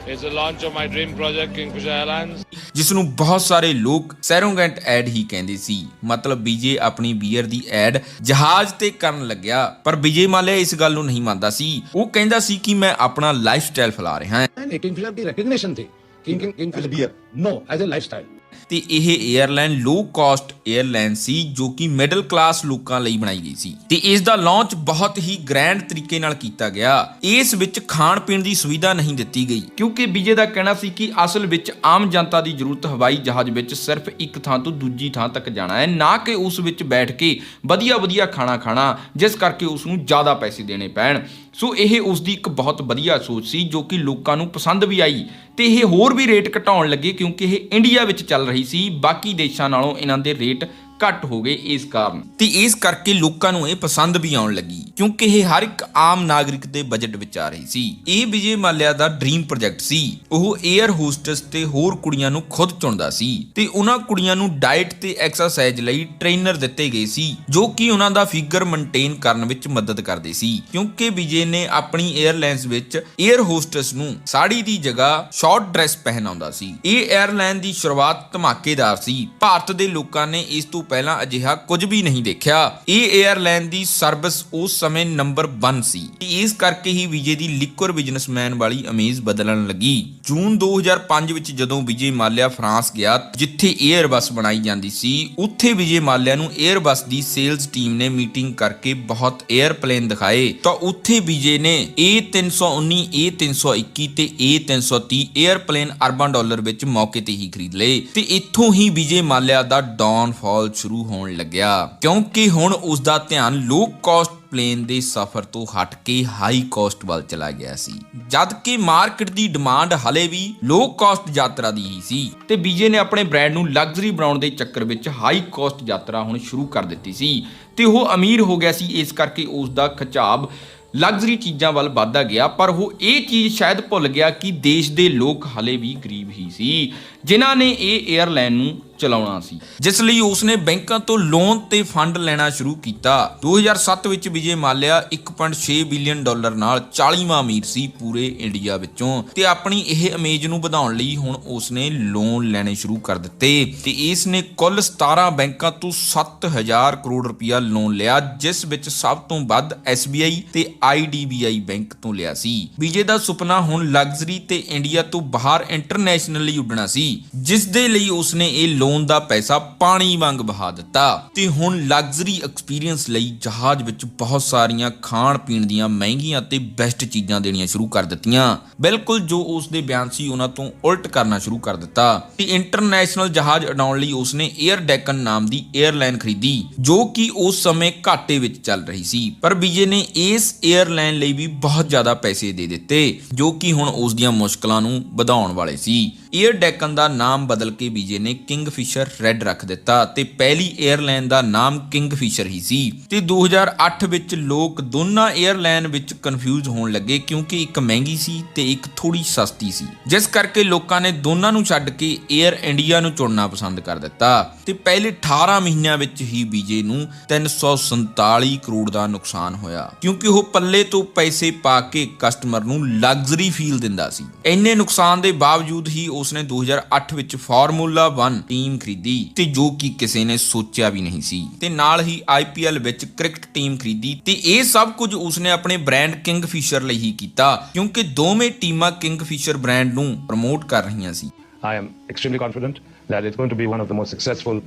It's the launch of my dream project, Kingfisher Airlines. ਜਿਸ ਨੂੰ ਬਹੁਤ ਸਾਰੇ ਲੋਕ ਸੈਰੋਗੈਂਟ ਐਡ ਹੀ ਕਹਿੰਦੇ ਸੀ, ਮਤਲਬ ਵਿਜੇ ਆਪਣੀ ਬੀਅਰ ਦੀ ਐਡ ਜਹਾਜ਼ ਤੇ ਕਰਨ ਲੱਗਿਆ। ਪਰ ਵਿਜੇ ਮਾਲਿਆ ਇਸ ਗੱਲ ਨੂੰ ਨਹੀਂ ਮੰਨਦਾ ਸੀ। ਉਹ ਕਹਿੰਦਾ ਸੀ ਕਿ ਮੈਂ ਆਪਣਾ ਲਾਈਫ ਸਟਾਈਲ ਫੈਲਾ ਰਿਹਾ ਹਾਂ। Kingfisher की recognition थी। Kingfisher beer. No, as a lifestyle. ਤੇ ਇਹ 에ਅਰਲਾਈਨ ਲੋ ਕਾਸਟ 에ਅਰਲਾਈਨ ਸੀ ਜੋ ਕਿ ਮਿਡਲ ਕਲਾਸ ਲੋਕਾਂ ਲਈ ਬਣਾਈ ਗਈ ਸੀ ਤੇ ਇਸ ਦਾ ਲਾਂਚ ਬਹੁਤ ਹੀ ਗ੍ਰੈਂਡ ਤਰੀਕੇ ਨਾਲ ਕੀਤਾ ਗਿਆ। ਇਸ ਵਿੱਚ ਖਾਣ ਪੀਣ ਦੀ ਸੁਵਿਧਾ ਨਹੀਂ ਦਿੱਤੀ ਗਈ ਕਿਉਂਕਿ ਵਿਜੇ ਦਾ ਕਹਿਣਾ ਸੀ ਕਿ ਅਸਲ ਵਿੱਚ ਆਮ ਜਨਤਾ ਦੀ ਜ਼ਰੂਰਤ ਹਵਾਈ ਜਹਾਜ਼ ਵਿੱਚ ਸਿਰਫ ਇੱਕ ਥਾਂ ਤੋਂ ਦੂਜੀ ਥਾਂ ਤੱਕ ਜਾਣਾ ਹੈ, ਨਾ ਕਿ ਉਸ ਵਿੱਚ ਬੈਠ ਕੇ ਵਧੀਆ ਖਾਣਾ ਖਾਣਾ ਜਿਸ ਕਰਕੇ ਉਸ ਨੂੰ ਜ਼ਿਆਦਾ ਪੈਸੇ ਦੇਣੇ ਪੈਣ। ਸੋ ਇਹ ਉਸ ਦੀ ਇੱਕ ਬਹੁਤ ਵਧੀਆ ਸੋਚ ਸੀ ਜੋ ਕਿ ਲੋਕਾਂ ਨੂੰ ਪਸੰਦ ਵੀ ਆਈ ਤੇ ਇਹ ਹੋਰ ਵੀ ਰੇਟ ਘਟਾਉਣ ਲੱਗੇ ਕਿਉਂਕਿ ਇਹ ਇੰਡੀਆ ਵਿੱਚ ਚੱਲ ਰਹੀ ਸੀ। ਬਾਕੀ ਦੇਸ਼ਾਂ ਨਾਲੋਂ ਇਹਨਾਂ ਦੇ ਰੇਟ ਘੱਟ ਹੋ ਗਏ ਇਸ ਕਾਰਨ ਤੇ ਇਸ ਕਰਕੇ ਲੋਕਾਂ ਨੂੰ ਇਹ ਪਸੰਦ ਵੀ ਆਉਣ ਲੱਗੀ ਕਿਉਂਕਿ ਇਹ ਹਰ ਇੱਕ ਆਮ ਨਾਗਰਿਕ ਦੇ ਬਜਟ ਵਿੱਚ ਆ ਰਹੀ ਸੀ। ਇਹ ਵਿਜੇ ਮਾਲਿਆ ਦਾ ਡ੍ਰੀਮ ਪ੍ਰੋਜੈਕਟ ਸੀ। ਉਹ 에ਅਰ ਹੋਸਟਸ ਤੇ ਹੋਰ ਕੁੜੀਆਂ ਨੂੰ ਖੁਦ ਚੁਣਦਾ ਸੀ ਤੇ ਉਹਨਾਂ ਕੁੜੀਆਂ ਨੂੰ ਡਾਈਟ ਤੇ ਐਕਸਰਸਾਈਜ਼ ਲਈ ਟ੍ਰੇਨਰ ਦਿੱਤੇ ਗਏ ਸੀ ਜੋ ਕਿ ਉਹਨਾਂ ਦਾ ਫਿਗਰ ਮੇਨਟੇਨ ਕਰਨ ਵਿੱਚ ਮਦਦ ਕਰਦੇ ਸੀ ਕਿਉਂਕਿ ਵਿਜੇ ਨੇ ਆਪਣੀ 에ਅਰਲਾਈਨਸ ਵਿੱਚ 에ਅਰ ਹੋਸਟਸ ਨੂੰ ਸਾੜੀ ਦੀ ਜਗ੍ਹਾ ਸ਼ਾਰਟ ਡਰੈਸ ਪਹਿਨਾਉਂਦਾ ਸੀ। ਇਹ 에ਅਰਲਾਈਨ ਦੀ ਸ਼ੁਰੂਆਤ ਧਮਾਕੇਦਾਰ ਸੀ। ਭਾਰਤ ਦੇ ਲੋਕਾਂ ਨੇ ਇਸ ਤੋਂ ਪਹਿਲਾਂ ਅਜਿਹਾ ਕੁਝ ਵੀ ਨਹੀਂ ਦੇਖਿਆ। ਇਹ 에ਅਰਲਾਈਨ ਦੀ ਸਰਵਿਸ ਉਸ ਸਮੇਂ ਨੰਬਰ 1 ਸੀ। ਇਸ ਕਰਕੇ ਹੀ ਵਿਜੇ ਦੀ ਲਿਕਵਰ ਬਿਜ਼ਨਸਮੈਨ ਵਾਲੀ ਇਮੇਜ ਬਦਲਣ ਲੱਗੀ। ਜੂਨ 2005 ਵਿੱਚ ਜਦੋਂ ਵਿਜੇ ਮਾਲਿਆ ਫਰਾਂਸ ਗਿਆ ਜਿੱਥੇ 에ਅਰਬਸ ਬਣਾਈ ਜਾਂਦੀ ਸੀ, ਉੱਥੇ ਵਿਜੇ ਮਾਲਿਆ ਨੂੰ 에ਅਰਬਸ ਦੀ ਸੇਲਸ ਟੀਮ ਨੇ ਮੀਟਿੰਗ ਕਰਕੇ ਬਹੁਤ 에ਅਰਪਲੇਨ ਦਿਖਾਏ ਤਾਂ ਉੱਥੇ ਵਿਜੇ ਨੇ A319, A321 ਤੇ A330 에ਅਰਪਲੇਨ ਅਰਬਾਂ ਡਾਲਰ ਵਿੱਚ ਮੌਕੇ ਤੇ ਹੀ ਖਰੀਦ ਲਏ ਤੇ ਇੱਥੋਂ ਹੀ ਵਿਜੇ ਮਾਲਿਆ ਦਾ ਡਾਊਨਫਾਲ ਸ਼ੁਰੂ ਹੋਣ ਲੱਗਿਆ ਕਿਉਂਕਿ ਹੁਣ ਉਸ ਦਾ ਧਿਆਨ ਲੋ ਕਾਸਟ ਪਲੇਨ ਦੇ ਸਫ਼ਰ ਤੋਂ ਹਟ ਕੇ ਹਾਈ ਕਾਸਟ ਵੱਲ ਚਲਾ ਗਿਆ ਸੀ, ਜਦ ਕਿ ਮਾਰਕੀਟ ਦੀ ਡਿਮਾਂਡ ਹਲੇ ਵੀ ਲੋ ਕਾਸਟ ਯਾਤਰਾ ਦੀ ਹੀ ਸੀ ਤੇ ਵਿਜੇ ਨੇ ਆਪਣੇ ਬ੍ਰਾਂਡ ਨੂੰ ਲਗਜ਼ਰੀ ਬਣਾਉਣ ਦੇ ਚੱਕਰ ਵਿੱਚ ਹਾਈ ਕਾਸਟ ਯਾਤਰਾ ਹੁਣ ਸ਼ੁਰੂ ਕਰ ਦਿੱਤੀ ਸੀ ਤੇ ਉਹ ਅਮੀਰ ਹੋ ਗਿਆ ਸੀ। ਇਸ ਕਰਕੇ ਉਸ ਦਾ ਖਿਚਾਵ ਲਗਜ਼ਰੀ ਚੀਜ਼ਾਂ ਵੱਲ ਵੱਧਦਾ ਗਿਆ ਪਰ ਉਹ ਇਹ ਚੀਜ਼ ਸ਼ਾਇਦ ਭੁੱਲ ਗਿਆ ਕਿ ਦੇਸ਼ ਦੇ ਲੋਕ ਹਲੇ ਵੀ ਗਰੀਬ ਹੀ ਸੀ ਜਿਨ੍ਹਾਂ ਨੇ ਇਹ 에ਅਰਲਾਈਨ ਨੂੰ ਚਲਾਉਣਾ ਸੀ, ਜਿਸ ਲਈ ਉਸਨੇ ਬੈਂਕਾਂ ਤੋਂ ਲੋਨ ਤੇ ਫੰਡ ਲੈਣਾ ਸ਼ੁਰੂ ਕੀਤਾ। 2007 ਵਿੱਚ ਵਿਜੇ ਮਾਲਿਆ 1.6 ਬਿਲੀਅਨ ਡਾਲਰ ਨਾਲ 40ਵਾਂ ਅਮੀਰ ਸੀ ਪੂਰੇ ਇੰਡੀਆ ਵਿੱਚੋਂ ਤੇ ਆਪਣੀ ਇਹ ਇਮੇਜ ਨੂੰ ਵਧਾਉਣ ਲਈ ਹੁਣ ਉਸਨੇ ਲੋਨ ਲੈਣੇ ਸ਼ੁਰੂ ਕਰ ਦਿੱਤੇ ਤੇ ਇਸ ਨੇ ਕੁੱਲ 17 ਬੈਂਕਾਂ ਤੋਂ 7000 ਕਰੋੜ ਰੁਪਇਆ ਲੋਨ ਲਿਆ ਜਿਸ ਵਿੱਚ ਸਭ ਤੋਂ ਵੱਧ SBI ਤੇ IDBI ਬੈਂਕ ਤੋਂ ਲਿਆ ਸੀ। ਵਿਜੇ ਦਾ ਸੁਪਨਾ ਹੁਣ ਲਗਜ਼ਰੀ ਤੇ ਇੰਡੀਆ ਤੋਂ ਬਾਹਰ ਇੰਟਰਨੈਸ਼ਨਲੀ ਉੱਡਣਾ ਸੀ ਜਿਸ ਦੇ ਲਈ ਉਸਨੇ ਇਹ ਲੋਨ ਲੋਨ ਦਾ ਪੈਸਾ ਪਾਣੀ ਵਾਂਗ ਬਹਾ ਦਿੱਤਾ ਤੇ ਹੁਣ ਲਗਜ਼ਰੀ ਐਕਸਪੀਰੀਅੰਸ ਲਈ ਜਹਾਜ਼ ਵਿੱਚ ਬਹੁਤ ਸਾਰੀਆਂ ਖਾਣ ਪੀਣ ਦੀਆਂ ਮਹਿੰਗੀਆਂ ਤੇ ਬੈਸਟ ਚੀਜ਼ਾਂ ਦੇਣੀਆਂ ਸ਼ੁਰੂ ਕਰ ਦਿੱਤੀਆਂ। ਬਿਲਕੁਲ ਜੋ ਉਸ ਦੇ ਬਿਆਨ ਸੀ ਉਹਨਾਂ ਤੋਂ ਉਲਟ ਕਰਨਾ ਸ਼ੁਰੂ ਕਰ ਦਿੱਤਾ ਤੇ ਇੰਟਰਨੈਸ਼ਨਲ ਜਹਾਜ਼ ਉਡਾਉਣ ਲਈ ਉਸਨੇ 에ਅਰ ਡੈਕਨ ਨਾਮ ਦੀ 에ਅਰਲਾਈਨ ਖਰੀਦੀ ਜੋ ਕਿ ਉਸ ਸਮੇਂ ਘਾਟੇ ਵਿੱਚ ਚੱਲ ਰਹੀ ਸੀ। ਪਰ ਵਿਜੇ ਨੇ ਇਸ 에ਅਰਲਾਈਨ ਲਈ ਵੀ ਬਹੁਤ ਜ਼ਿਆਦਾ ਪੈਸੇ ਦੇ ਦਿੱਤੇ ਜੋ ਕਿ ਹੁਣ ਉਸ ਦੀਆਂ ਮੁਸ਼ਕਲਾਂ ਨੂੰ ਵਧਾਉਣ ਵਾਲੇ ਸੀ। 에ਅਰ ਡੈਕਨ ਦਾ ਨਾਮ ਬਦਲ ਕੇ ਵਿਜੇ ਨੇ ਕਿੰਗਫਿਸ਼ਰ ਰੈੱਡ ਰੱਖ ਦਿੱਤਾ ਤੇ ਪਹਿਲੀ 에ਅਰਲਾਈਨ ਦਾ ਨਾਮ ਕਿੰਗਫਿਸ਼ਰ ਹੀ ਸੀ ਤੇ 2008 ਵਿੱਚ ਲੋਕ ਦੋਨਾਂ 에ਅਰਲਾਈਨ ਵਿੱਚ ਕਨਫਿਊਜ਼ ਹੋਣ ਲੱਗੇ ਕਿਉਂਕਿ ਇੱਕ ਮਹਿੰਗੀ ਸੀ ਤੇ ਇੱਕ ਥੋੜੀ ਸਸਤੀ ਸੀ, ਜਿਸ ਕਰਕੇ ਲੋਕਾਂ ਨੇ ਦੋਨਾਂ ਨੂੰ ਛੱਡ ਕੇ 에ਅਰ ਇੰਡੀਆ ਨੂੰ ਚੁਣਨਾ ਪਸੰਦ ਕਰ ਦਿੱਤਾ ਤੇ ਪਹਿਲੇ 18 ਮਹੀਨਿਆਂ ਵਿੱਚ ਹੀ ਵਿਜੇ ਨੂੰ 347 ਕਰੋੜ ਦਾ ਨੁਕਸਾਨ ਹੋਇਆ ਕਿਉਂਕਿ ਉਹ ਪੱਲੇ ਤੋਂ ਪੈਸੇ ਪਾ ਕੇ ਕਸਟਮਰ ਨੂੰ ਲਗਜ਼ਰੀ ਫੀਲ ਦਿੰਦਾ ਸੀ। ਇੰਨੇ ਨੁਕਸਾਨ ਦੇ ਬਾਵਜੂਦ ਹੀ ਉਸਨੇ 2008 ਵਿੱਚ ਫਾਰਮੂਲਾ 1 ਟੀਮ ਖਰੀਦੀ ਤੇ ਜੋ ਕਿ ਕਿਸੇ ਨੇ ਸੋਚਿਆ ਵੀ ਨਹੀਂ ਸੀ ਤੇ ਨਾਲ ਹੀ IPL ਵਿੱਚ ਕ੍ਰਿਕਟ ਟੀਮ ਖਰੀਦੀ ਤੇ ਇਹ ਸਭ ਕੁਝ ਉਸਨੇ ਆਪਣੇ ਬ੍ਰਾਂਡ ਕਿੰਗਫਿਸ਼ਰ ਲਈ ਹੀ ਕੀਤਾ ਕਿਉਂਕਿ ਦੋਵੇਂ ਟੀਮਾਂ ਕਿੰਗਫਿਸ਼ਰ ਬ੍ਰਾਂਡ ਨੂੰ ਪ੍ਰਮੋਟ ਕਰ ਰਹੀਆਂ ਸੀ। I am extremely confident that it's going to be one of the most successful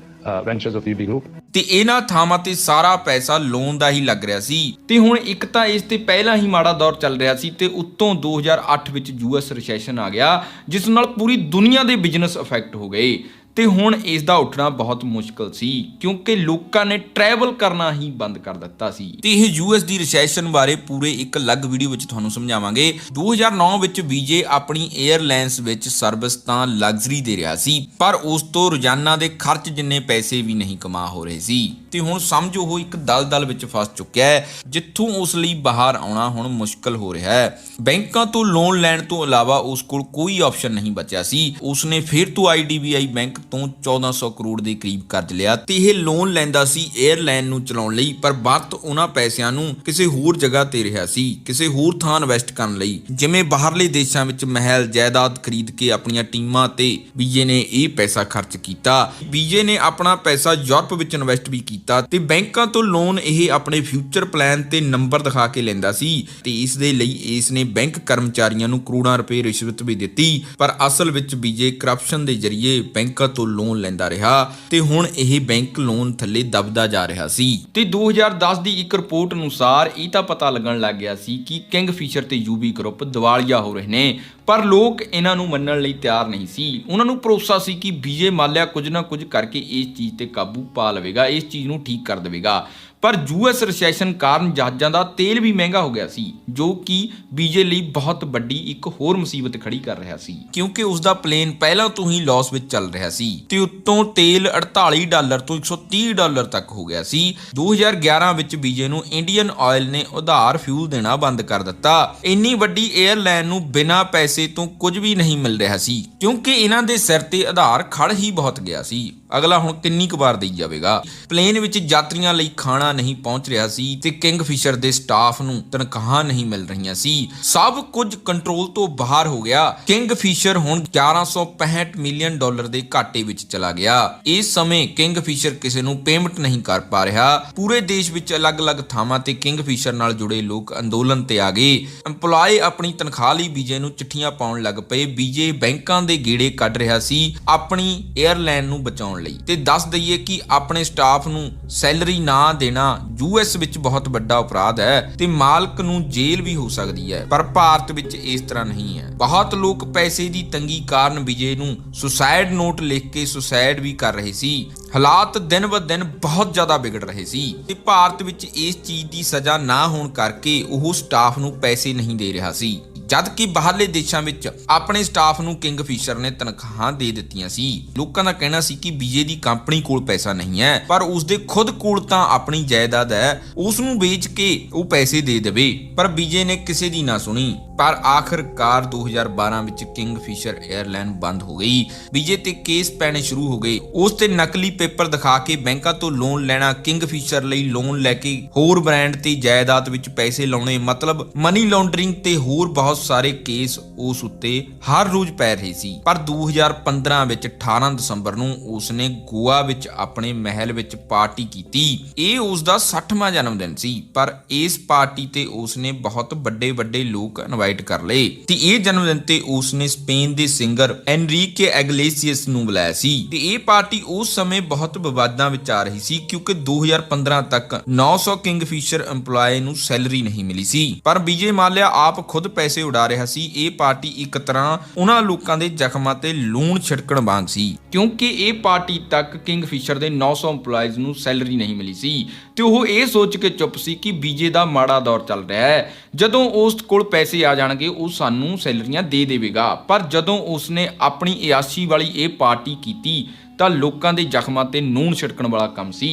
ventures of UB Group. ਤੇ ਇਹਨਾਂ ਥਾਵਾਂ ਤੇ ਸਾਰਾ ਪੈਸਾ ਲੋਨ ਦਾ ਹੀ ਲੱਗ ਰਿਹਾ ਸੀ ਤੇ ਹੁਣ ਇੱਕ ਤਾਂ ਇਸ ਤੇ ਪਹਿਲਾਂ ਹੀ ਮਾੜਾ ਦੌਰ ਚੱਲ ਰਿਹਾ ਸੀ ਤੇ ਉੱਤੋਂ 2008 ਵਿੱਚ US ਰਿਸੈਸ਼ਨ ਆ ਗਿਆ ਜਿਸ ਨਾਲ ਪੂਰੀ ਦੁਨੀਆ ਦੇ ਬਿਜ਼ਨਸ ਅਫੈਕਟ ਹੋ ਗਏ ਤੇ ਹੁਣ ਇਸ ਦਾ ਉੱਠਣਾ ਬਹੁਤ ਮੁਸ਼ਕਲ ਸੀ ਕਿਉਂਕਿ ਲੋਕਾਂ ਨੇ ਟਰੈਵਲ ਕਰਨਾ ਹੀ ਬੰਦ ਕਰ ਦਿੱਤਾ ਸੀ ਤੇ ਇਹ US ਦੀ ਰਿਸੈਸ਼ਨ ਬਾਰੇ ਪੂਰੇ ਇੱਕ ਅਲੱਗ ਵੀਡੀਓ ਵਿੱਚ ਤੁਹਾਨੂੰ ਸਮਝਾਵਾਂਗੇ। 2009 ਵਿੱਚ ਵਿਜੇ ਆਪਣੀ 에ਅਰਲਾਈਨਸ ਵਿੱਚ ਸਰਵਿਸ ਤਾਂ ਲਗਜ਼ਰੀ ਦੇ ਰਿਹਾ ਸੀ ਪਰ ਉਸ ਤੋਂ ਰੋਜ਼ਾਨਾ ਦੇ ਖਰਚ ਜਿੰਨੇ ਪੈਸੇ ਵੀ ਨਹੀਂ ਕਮਾ ਹੋ ਰਹੇ ਸੀ ਤੇ ਹੁਣ ਸਮਝੋ ਉਹ ਇੱਕ ਦਲਦਲ ਵਿੱਚ ਫਸ ਚੁੱਕਿਆ ਹੈ ਜਿੱਥੋਂ ਉਸ ਲਈ ਬਾਹਰ ਆਉਣਾ ਹੁਣ ਮੁਸ਼ਕਲ ਹੋ ਰਿਹਾ ਹੈ। ਬੈਂਕਾਂ ਤੋਂ ਲੋਨ ਲੈਣ ਤੋਂ ਇਲਾਵਾ ਉਸ ਕੋਲ ਕੋਈ ਆਪਸ਼ਨ ਨਹੀਂ ਬਚਿਆ ਸੀ। ਉਸਨੇ ਫਿਰ ਤੋਂ IDBI ਬੈਂਕ ਤੋਂ 1400 ਕਰੋੜ ਦੇ ਕਰੀਬ ਕਰਜ਼ ਲਿਆ ਤੇ ਇਹ ਲੋਨ ਲੈਂਦਾ ਸੀ 에ਅਰਲਾਈਨ ਨੂੰ ਚਲਾਉਣ ਲਈ ਪਰ ਵਰਤ ਉਹਨਾਂ ਪੈਸਿਆਂ ਨੂੰ ਕਿਸੇ ਹੋਰ ਜਗ੍ਹਾ ਤੇ ਰਿਹਾ ਸੀ, ਕਿਸੇ ਹੋਰ ਥਾਂ ਇਨਵੈਸਟ ਕਰਨ ਲਈ ਜਿਵੇਂ ਬਾਹਰਲੇ ਦੇਸ਼ਾਂ ਵਿੱਚ ਮਹਿਲ ਜਾਇਦਾਦ ਖਰੀਦ ਕੇ ਆਪਣੀਆਂ ਟੀਮਾਂ ਤੇ ਵਿਜੇ ਨੇ ਇਹ ਪੈਸਾ ਖਰਚ ਕੀਤਾ। ਵਿਜੇ ਨੇ ਆਪਣਾ ਪੈਸਾ ਯੂਰਪ ਵਿੱਚ ਇਨਵੈਸਟ ਵੀ ਕੀਤਾ ਤੇ ਬੈਂਕਾਂ ਤੋਂ ਲੋਨ ਇਹ ਆਪਣੇ ਫਿਊਚਰ ਪਲਾਨ ਤੇ ਨੰਬਰ ਦਿਖਾ ਕੇ ਲੈਂਦਾ ਸੀ ਤੇ ਇਸ ਦੇ ਲਈ ਇਸ ਨੇ ਬੈਂਕ ਕਰਮਚਾਰੀਆਂ ਨੂੰ ਕਰੋੜਾਂ ਰੁਪਏ ਰਿਸ਼ਵਤ ਵੀ ਦਿੱਤੀ ਪਰ ਅਸਲ ਵਿੱਚ ਵਿਜੇ ਕਰਪਸ਼ਨ ਦੇ ਜ਼ਰੀਏ ਬੈਂਕਾਂ ਤੋਂ ਲੋਨ ਲੈਂਦਾ ਰਿਹਾ ਤੇ ਹੁਣ ਇਹ ਬੈਂਕ ਲੋਨ ਥੱਲੇ ਦਬਦਾ ਜਾ ਰਿਹਾ ਸੀ ਤੇ 2010 ਦੀ ਇੱਕ ਰਿਪੋਰਟ ਅਨੁਸਾਰ ਇਹ ਤਾਂ ਪਤਾ ਲੱਗਣ ਲੱਗ ਗਿਆ ਸੀ ਕਿ ਕਿੰਗਫਿਸ਼ਰ ਤੇ UB ਗਰੁੱਪ ਦਿਵਾਲੀਆ ਹੋ ਰਹੇ ਨੇ ਪਰ ਲੋਕ ਇਹਨਾਂ ਨੂੰ ਮੰਨਣ ਲਈ ਤਿਆਰ ਨਹੀਂ ਸੀ। ਉਹਨਾਂ ਨੂੰ ਭਰੋਸਾ ਸੀ ਕਿ ਵਿਜੇ ਮਾਲਿਆ ਕੁਝ ਨਾ ਕੁਝ ਕਰਕੇ ਇਸ ਚੀਜ਼ ਤੇ ਕਾਬੂ ਪਾ ਲਵੇਗਾ, ਇਸ ਚੀਜ਼ ਨੂੰ ਠੀਕ ਕਰ ਦੇਵੇਗਾ ਪਰ US ਰਿਸੈਸ਼ਨ ਕਾਰਨ ਜਹਾਜ਼ਾਂ ਦਾ ਤੇਲ ਵੀ ਮਹਿੰਗਾ ਹੋ ਗਿਆ ਸੀ ਜੋ ਕਿ ਵਿਜੇ ਲਈ ਬਹੁਤ ਵੱਡੀ ਇੱਕ ਹੋਰ ਮੁਸੀਬਤ ਖੜੀ ਕਰ ਰਿਹਾ ਸੀ ਕਿਉਂਕਿ ਉਸ ਦਾ ਪਲੇਨ ਪਹਿਲਾਂ ਤੋਂ ਹੀ ਲਾਸ ਵਿੱਚ ਚੱਲ ਰਿਹਾ ਸੀ ਤੇ ਉੱਤੋਂ ਤੇਲ $48 ਤੋਂ $130 ਤੱਕ ਹੋ ਗਿਆ ਸੀ। 2011 ਵਿੱਚ ਵਿਜੇ ਨੂੰ ਇੰਡੀਅਨ ਆਇਲ ਨੇ ਉਧਾਰ ਫਿਊਲ ਦੇਣਾ ਬੰਦ ਕਰ ਦਿੱਤਾ। ਇੰਨੀ ਵੱਡੀ 에ਅਰਲਾਈਨ ਨੂੰ ਬਿਨਾਂ ਪੈਸੇ ਤੋਂ ਕੁਝ ਵੀ ਨਹੀਂ ਮਿਲ ਰਿਹਾ ਸੀ ਕਿਉਂਕਿ ਇਹਨਾਂ ਦੇ ਸਿਰ ਤੇ ਆਧਾਰ ਖੜ ਹੀ ਬਹੁਤ ਗਿਆ ਸੀ। ਅਗਲਾ ਹੁਣ ਕਿੰਨੀ ਕੁ ਵਾਰ ਦੇਈ ਜਾਵੇਗਾ। ਪਲੇਨ ਵਿੱਚ ਯਾਤਰੀਆਂ ਲਈ ਖਾਣਾ ਨਹੀਂ ਪਹੁੰਚ ਰਿਹਾ ਸੀ ਤੇ ਕਿੰਗਫਿਸ਼ਰ ਦੇ ਸਟਾਫ ਨੂੰ ਤਨਖਾਹਾਂ ਨਹੀਂ ਮਿਲ ਰਹੀਆਂ ਸੀ। ਸਭ ਕੁਝ ਕੰਟਰੋਲ ਤੋਂ ਬਾਹਰ ਹੋ ਗਿਆ। ਕਿੰਗਫਿਸ਼ਰ ਹੁਣ $1165 ਮਿਲੀਅਨ ਦੇ ਘਾਟੇ ਵਿੱਚ ਚਲਾ ਗਿਆ। ਇਸ ਸਮੇਂ ਕਿੰਗਫਿਸ਼ਰ ਕਿਸੇ ਨੂੰ ਪੇਮੈਂਟ ਨਹੀਂ ਕਰ ਪਾ ਰਿਹਾ। ਪੂਰੇ ਦੇਸ਼ ਵਿੱਚ ਅਲੱਗ-ਅਲੱਗ ਥਾਵਾਂ ਤੇ ਕਿੰਗਫਿਸ਼ਰ ਨਾਲ ਜੁੜੇ ਲੋਕ ਅੰਦੋਲਨ ਤੇ ਆ ਗਏ। EMPLOYE ਆਪਣੀ ਤਨਖਾਹ ਲਈ ਵਿਜੇ ਨੂੰ ਚਿੱਠੀਆਂ ਪਾਉਣ ਲੱਗ ਪਏ। ਵਿਜੇ ਬੈਂਕਾਂ ਦੇ ਗੇੜੇ ਕੱਢ ਰਿਹਾ ਸੀ ਆਪਣੀ 에ਅਰਲਾਈਨ ਨੂੰ ਬਚਾਉਣ ਲਈ ਤੇ ਦੱਸ ਦਈਏ ਕਿ ਆਪਣੇ ਸਟਾਫ ਨੂੰ ਸੈਲਰੀ ਨਾ ਦੇਣਾ US ਵਿੱਚ ਬਹੁਤ ਵੱਡਾ ਅਪਰਾਧ ਹੈ ਤੇ ਮਾਲਕ ਨੂੰ ਜੇਲ੍ਹ ਵੀ ਹੋ ਸਕਦੀ ਹੈ ਪਰ ਭਾਰਤ ਵਿੱਚ ਇਸ ਤਰ੍ਹਾਂ ਨਹੀਂ ਹੈ। ਬਹੁਤ ਲੋਕ ਪੈਸੇ ਦੀ ਤੰਗੀ ਕਾਰਨ ਵਿਜੇ ਨੂੰ ਸੁਸਾਈਡ ਨੋਟ ਲਿਖ ਕੇ ਸੁਸਾਈਡ ਵੀ ਕਰ ਰਹੇ ਸੀ। ਹਾਲਾਤ ਦਿਨ ਬ ਦਿਨ ਬਹੁਤ ਜ਼ਿਆਦਾ ਵਿਗੜ ਰਹੇ ਸੀ ਤੇ ਭਾਰਤ ਵਿੱਚ ਇਸ ਚੀਜ਼ ਦੀ ਸਜ਼ਾ ਨਾ ਹੋਣ ਕਰਕੇ ਉਹ ਸਟਾਫ ਨੂੰ ਪੈਸੇ ਨਹੀਂ ਦੇ ਰਿਹਾ ਸੀ ਜਦ ਕਿ ਬਾਹਰਲੇ ਦੇਸ਼ਾਂ ਵਿੱਚ ਆਪਣੇ ਸਟਾਫ ਨੂੰ ਕਿੰਗਫਿਸ਼ਰ ਨੇ ਤਨਖਾਹਾਂ ਦੇ ਦਿੱਤੀਆਂ ਸੀ। ਲੋਕਾਂ ਦਾ ਕਹਿਣਾ ਸੀ ਕਿ ਵਿਜੇ ਦੀ ਕੰਪਨੀ ਕੋਲ ਪੈਸਾ ਨਹੀਂ ਹੈ ਪਰ ਉਸਦੇ ਖੁਦ ਕੋਲ ਤਾਂ ਆਪਣੀ ਜਾਇਦਾਦ ਹੈ, ਉਸ ਨੂੰ ਵੇਚ ਕੇ ਉਹ ਪੈਸੇ ਦੇ ਦੇਵੇ ਪਰ ਵਿਜੇ ਨੇ ਕਿਸੇ ਦੀ ਨਾ ਸੁਣੀ। ਪਰ ਆਖਰਕਾਰ 2012 ਵਿੱਚ ਕਿੰਗਫਿਸ਼ਰ 에ਅਰਲਾਈਨ ਬੰਦ ਹੋ ਗਈ। ਵਿਜੇ ਤੇ ਕੇਸ ਪੈਣੇ ਸ਼ੁਰੂ ਹੋ ਗਏ। ਉਸ ਤੇ ਨਕਲੀ ਪੇਪਰ ਦਿਖਾ ਕੇ ਬੈਂਕਾਂ ਤੋਂ ਲੋਨ ਲੈਣਾ, ਕਿੰਗਫਿਸ਼ਰ ਲਈ ਲੋਨ ਲੈ ਕੇ ਹੋਰ ਬ੍ਰਾਂਡ ਤੇ ਜਾਇਦਾਦ ਵਿੱਚ ਪੈਸੇ ਲਾਉਣੇ, ਮਤਲਬ ਮਨੀ ਲਾਂਡਰਿੰਗ ਤੇ ਹੋਰ ਬਹੁਤ ਸਾਰੇ ਕੇਸ ਉਸ ਉੱਤੇ ਹਰ ਰੋਜ਼ ਪੈ ਰਹੇ ਸੀ। ਪਰ 2015 ਵਿੱਚ 18 ਦਸੰਬਰ ਨੂੰ ਉਸਨੇ ਗੋਆ ਵਿੱਚ ਆਪਣੇ ਮਹਿਲ ਵਿੱਚ ਪਾਰਟੀ ਕੀਤੀ। ਇਹ ਉਸ ਦਾ 60ਵਾਂ ਜਨਮ ਦਿਨ ਸੀ ਪਰ ਇਸ ਪਾਰਟੀ ਤੇ ਉਸਨੇ ਬਹੁਤ ਵੱਡੇ ਲੋਕ ਇਨਵਾਈਟ ਕਰ ਲਏ ਤੇ ਇਹ ਜਨਮ ਦਿਨ ਤੇ ਉਸਨੇ ਸਪੇਨ ਦੇ ਸਿੰਗਰ ਐਨਰੀਕੇ ਐਗਲੇਸੀਅਸ ਨੂੰ ਬੁਲਾਇਆ ਸੀ ਤੇ ਇਹ ਪਾਰਟੀ ਉਸ ਸਮੇਂ ਬਹੁਤ ਵਿਵਾਦਾਂ ਵਿੱਚ ਆ ਰਹੀ ਸੀ ਕਿਉਂਕਿ 2015 ਤੱਕ 900 ਕਿੰਗਫਿਸ਼ਰ EMPLOYE ਨੂੰ ਸੈਲਰੀ ਨਹੀਂ ਮਿਲੀ ਸੀ। ਪਰ ਵਿਜੇ ਮਾਲਿਆ ਆਪ ਖੁਦ ਪੈਸੇ ਉਡਾ ਰਿਹਾ ਸੀ। ਇਹ ਪਾਰਟੀ ਇੱਕ ਤਰ੍ਹਾਂ ਉਹਨਾਂ ਲੋਕਾਂ ਦੇ ਜ਼ਖਮਾਂ ਤੇ ਲੂਣ ਛਿੜਕਣ ਵਾਂਗ ਸੀ ਕਿਉਂਕਿ ਇਹ ਪਾਰਟੀ ਤੱਕ ਕਿੰਗਫਿਸ਼ਰ ਦੇ 900 EMPLOYEਜ਼ ਨੂੰ ਸੈਲਰੀ ਨਹੀਂ ਮਿਲੀ ਸੀ ਤੇ ਉਹ ਇਹ ਸੋਚ ਕੇ ਚੁੱਪ ਸੀ ਕਿ ਵਿਜੇ ਦਾ ਮਾੜਾ ਦੌਰ ਚੱਲ ਰਿਹਾ ਹੈ, ਜਦੋਂ ਉਸ ਕੋਲ ਪੈਸੇ ਆ ਜਾਣਗੇ ਉਹ ਸਾਨੂੰ ਸੈਲਰੀਆਂ ਦੇ ਦੇਵੇਗਾ। ਪਰ ਜਦੋਂ ਉਸਨੇ ਆਪਣੀ ਇਆਸ਼ੀ ਵਾਲੀ ਇਹ ਪਾਰਟੀ ਕੀਤੀ ਤਾਂ ਲੋਕਾਂ ਦੇ ਜ਼ਖਮਾਂ ਤੇ ਨੂਣ ਛਿੜਕਣ ਵਾਲਾ ਕੰਮ ਸੀ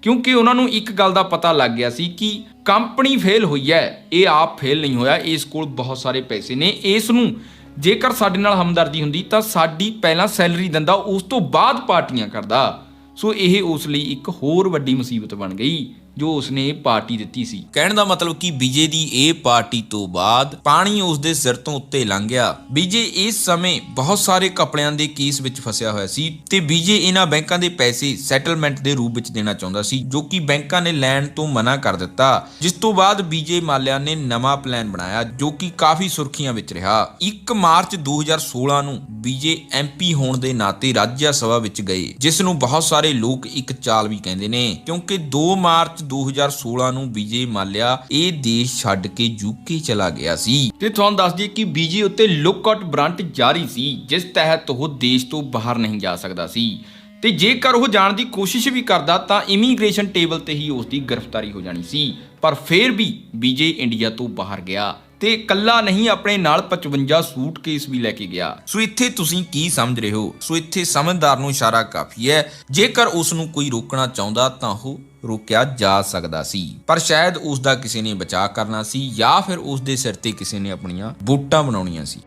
ਕਿਉਂਕਿ ਉਹਨਾਂ ਨੂੰ ਇੱਕ ਗੱਲ ਦਾ ਪਤਾ ਲੱਗ ਗਿਆ ਸੀ ਕਿ ਕੰਪਨੀ ਫੇਲ ਹੋਈ ਹੈ, ਇਹ ਆਪ ਫੇਲ ਨਹੀਂ ਹੋਇਆ, ਇਸ ਕੋਲ ਬਹੁਤ ਸਾਰੇ ਪੈਸੇ ਨੇ, ਇਸ ਨੂੰ ਜੇਕਰ ਸਾਡੇ ਨਾਲ ਹਮਦਰਦੀ ਹੁੰਦੀ ਤਾਂ ਸਾਡੀ ਪਹਿਲਾਂ ਸੈਲਰੀ ਦਿੰਦਾ, ਉਸ ਤੋਂ ਬਾਅਦ ਪਾਰਟੀਆਂ ਕਰਦਾ। ਸੋ ਇਹ ਉਸ ਲਈ ਇੱਕ ਹੋਰ ਵੱਡੀ ਮੁਸੀਬਤ ਬਣ ਗਈ ਜੋ ਉਸਨੇ ਇਹ ਪਾਰਟੀ ਦਿੱਤੀ ਸੀ। ਕਹਿਣ ਦਾ ਮਤਲਬ ਕਿ ਵਿਜੇ ਦੀ ਇਹ ਪਾਰਟੀ ਤੋਂ ਬਾਅਦ ਪਾਣੀ ਉਸ ਦੇ ਸਿਰ ਤੋਂ ਉੱਤੇ ਲੰਘ ਗਿਆ। ਵਿਜੇ ਇਸ ਸਮੇਂ ਬਹੁਤ ਸਾਰੇ ਕੱਪੜਿਆਂ ਦੇ ਕੇਸ ਵਿੱਚ ਫਸਿਆ ਹੋਇਆ ਸੀ ਤੇ ਵਿਜੇ ਇਹਨਾਂ ਬੈਂਕਾਂ ਦੇ ਪੈਸੇ ਸੈਟਲਮੈਂਟ ਦੇ ਰੂਪ ਵਿੱਚ ਦੇਣਾ ਚਾਹੁੰਦਾ ਸੀ ਜੋ ਕਿ ਬੈਂਕਾਂ ਨੇ ਲੈਣ ਤੋਂ ਮਨਾ ਕਰ ਦਿੱਤਾ, ਜਿਸ ਤੋਂ ਬਾਅਦ ਵਿਜੇ ਮਾਲਿਆ ਨੇ ਨਵਾਂ ਪਲਾਨ ਬਣਾਇਆ ਜੋ ਕਿ ਕਾਫੀ ਸੁਰਖੀਆਂ ਵਿੱਚ ਰਿਹਾ। 1 ਮਾਰਚ 2016 ਨੂੰ ਵਿਜੇ MP ਹੋਣ ਦੇ ਨਾਤੇ ਰਾਜ ਸਭਾ ਵਿੱਚ ਗਏ, ਜਿਸ ਨੂੰ ਬਹੁਤ ਸਾਰੇ ਲੋਕ ਇੱਕ ਚਾਲ ਵੀ ਕਹਿੰਦੇ ਨੇ ਕਿਉਂਕਿ 2 ਮਾਰਚ 2016 ਨੂੰ ਵਿਜੇ ਮਾਲਿਆ ਇਹ ਦੇਸ਼ ਛੱਡ ਕੇ UK ਚਲਾ ਗਿਆ ਸੀ ਤੇ ਤੁਹਾਨੂੰ ਦੱਸ ਦਈਏ ਕਿ ਵਿਜੇ ਉੱਤੇ ਲੁੱਕਆਊਟ ਵਾਰੰਟ ਜਾਰੀ ਸੀ ਜਿਸ ਤਹਿਤ ਉਹ ਦੇਸ਼ ਤੋਂ ਬਾਹਰ ਨਹੀਂ ਜਾ ਸਕਦਾ ਸੀ ਤੇ ਜੇਕਰ ਉਹ ਜਾਣ ਦੀ ਕੋਸ਼ਿਸ਼ ਵੀ ਕਰਦਾ ਤਾਂ ਇਮੀਗ੍ਰੇਸ਼ਨ ਟੇਬਲ ਤੇ ਹੀ ਉਸ ਦੀ ਗ੍ਰਿਫਤਾਰੀ ਹੋ ਜਾਣੀ ਸੀ। ਪਰ ਫਿਰ ਵੀ ਵਿਜੇ ਇੰਡੀਆ ਤੋਂ ਬਾਹਰ ਗਿਆ ਤੇ ਇਕੱਲਾ ਨਹੀਂ, ਆਪਣੇ ਨਾਲ 55 ਸੂਟਕੇਸ ਵੀ ਲੈ ਕੇ ਗਿਆ। ਸੋ ਇੱਥੇ ਤੁਸੀਂ ਕੀ ਸਮਝ ਰਹੇ ਹੋ? ਸੋ ਇੱਥੇ ਸਮਝਦਾਰ ਨੂੰ ਇਸ਼ਾਰਾ ਕਾਫੀ ਹੈ। ਜੇਕਰ ਉਸ ਨੂੰ ਕੋਈ ਰੋਕਣਾ ਚਾਹੁੰਦਾ ਤਾਂ ਉਹ ਰੋਕਿਆ ਜਾ ਸਕਦਾ ਸੀ, ਪਰ ਸ਼ਾਇਦ ਉਸ ਦਾ ਕਿਸੇ ਨੇ ਬਚਾਅ ਕਰਨਾ ਸੀ ਜਾਂ ਫਿਰ ਉਸ ਦੇ ਸਿਰ ਤੇ ਕਿਸੇ ਨੇ ਆਪਣੀਆਂ ਵੋਟਾਂ ਬਣਾਉਣੀਆਂ ਸੀ।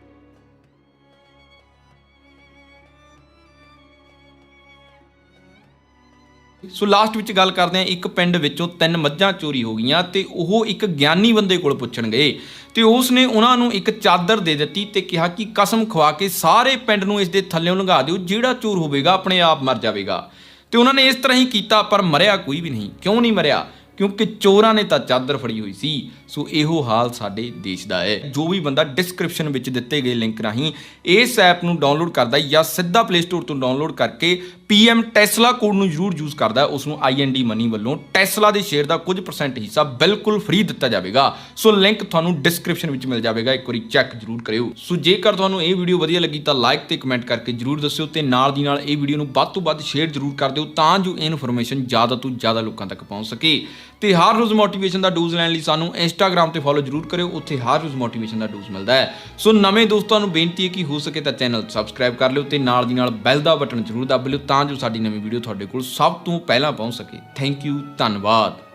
ਸੋ ਲਾਸਟ ਵਿੱਚ ਗੱਲ ਕਰਦੇ ਹਾਂ, ਇੱਕ ਪਿੰਡ ਵਿੱਚੋਂ 3 ਮੱਝਾਂ ਚੋਰੀ ਹੋ ਗਈਆਂ ਤੇ ਉਹ ਇੱਕ ਗਿਆਨੀ ਬੰਦੇ ਕੋਲ ਪੁੱਛਣ ਗਏ ਤੇ ਉਸ ਨੇ ਉਹਨਾਂ ਨੂੰ ਇੱਕ ਚਾਦਰ ਦੇ ਦਿੱਤੀ ਤੇ ਕਿਹਾ ਕਿ ਕਸਮ ਖਵਾ ਕੇ ਸਾਰੇ ਪਿੰਡ ਨੂੰ ਇਸ ਦੇ ਥੱਲੇੋਂ ਲੰਘਾ ਦਿਓ, ਜਿਹੜਾ ਚੋਰ ਹੋਵੇਗਾ ਆਪਣੇ ਆਪ ਮਰ ਜਾਵੇਗਾ। ਤੇ ਉਹਨਾਂ ਨੇ ਇਸ ਤਰ੍ਹਾਂ ਹੀ ਕੀਤਾ ਪਰ ਮਰਿਆ ਕੋਈ ਵੀ ਨਹੀਂ। ਕਿਉਂ ਨਹੀਂ ਮਰਿਆ? ਕਿਉਂਕਿ ਚੋਰਾਂ ਨੇ ਤਾਂ ਚਾਦਰ ਫੜੀ ਹੋਈ ਸੀ। ਸੋ ਇਹੋ ਹਾਲ ਸਾਡੇ ਦੇਸ਼ ਦਾ ਹੈ। ਜੋ ਵੀ ਬੰਦਾ ਡਿਸਕ੍ਰਿਪਸ਼ਨ ਵਿੱਚ ਦਿੱਤੇ ਗਏ ਲਿੰਕ ਰਾਹੀਂ ਇਸ ਐਪ ਨੂੰ ਡਾਊਨਲੋਡ ਕਰਦਾ ਜਾਂ ਸਿੱਧਾ ਪਲੇ ਸਟੋਰ ਤੋਂ ਡਾਊਨਲੋਡ ਕਰਕੇ PM ਟੈਸਲਾ ਕੋਡ ਨੂੰ ਜ਼ਰੂਰ ਯੂਜ਼ ਕਰਦਾ, ਉਸ ਨੂੰ IND ਮਨੀ ਵੱਲੋਂ ਟੈਸਲਾ ਦੇ ਸ਼ੇਅਰ ਦਾ ਕੁਝ % ਹਿੱਸਾ ਬਿਲਕੁਲ ਫ੍ਰੀ ਦਿੱਤਾ ਜਾਵੇਗਾ। ਸੋ ਲਿੰਕ ਤੁਹਾਨੂੰ ਡਿਸਕ੍ਰਿਪਸ਼ਨ ਵਿੱਚ ਮਿਲ ਜਾਵੇਗਾ, ਇੱਕ ਵਾਰੀ ਚੈੱਕ ਜ਼ਰੂਰ ਕਰਿਓ। ਸੋ ਜੇਕਰ ਤੁਹਾਨੂੰ ਇਹ ਵੀਡੀਓ ਵਧੀਆ ਲੱਗੀ ਤਾਂ ਲਾਈਕ ਤੇ ਕਮੈਂਟ ਕਰਕੇ ਜ਼ਰੂਰ ਦੱਸਿਓ ਤੇ ਨਾਲ ਦੀ ਨਾਲ ਇਹ ਵੀਡੀਓ ਨੂੰ ਵੱਧ ਤੋਂ ਵੱਧ ਸ਼ੇਅਰ ਜ਼ਰੂਰ ਕਰ ਦਿਓ ਤਾਂ ਜੋ ਇਨਫੋਰਮੇਸ਼ਨ ਜ਼ਿਆਦਾ ਤੋਂ ਜ਼ਿਆਦਾ ਲੋਕਾਂ ਤੱਕ ਪਹੁੰਚ ਸਕੇ। ਤੇ ਹਰ ਰੋਜ਼ ਮੋਟੀਵੇਸ਼ਨ ਦਾ ਡੋਜ਼ ਲੈਣ ਲਈ ਸਾਨੂੰ ਇੰਸਟਾਗ੍ਰਾਮ ਤੇ ਫੋਲੋ ਜ਼ਰੂਰ ਕਰਿਓ, ਉੱਥੇ ਹਰ ਰੋਜ਼ ਮੋਟੀਵੇਸ਼ਨ ਦਾ ਡੋਜ਼ ਮਿਲਦਾ ਹੈ। ਸੋ ਨਵੇਂ ਦੋਸਤਾਂ ਨੂੰ ਬੇਨਤੀ ਹੈ ਕਿ ਹੋ ਸਕੇ ਤਾਂ ਚੈਨਲ ਸਬਸਕ੍ਰਾਈਬ ਕਰ ਲਿਓ ਤੇ ਨਾਲ ਦੀ ਨਾਲ ਬੈਲ ਦਾ ਬਟਨ ਜ਼ਰੂਰ ਦੱਬ ਲਿਓ ਤਾਂ ਜੋ ਸਾਡੀ ਨਵੀਂ ਵੀਡੀਓ ਤੁਹਾਡੇ ਕੋਲ ਸਭ ਤੋਂ ਪਹਿਲਾਂ ਪਹੁੰਚ ਸਕੇ। ਥੈਂਕ ਯੂ, ਧੰਨਵਾਦ।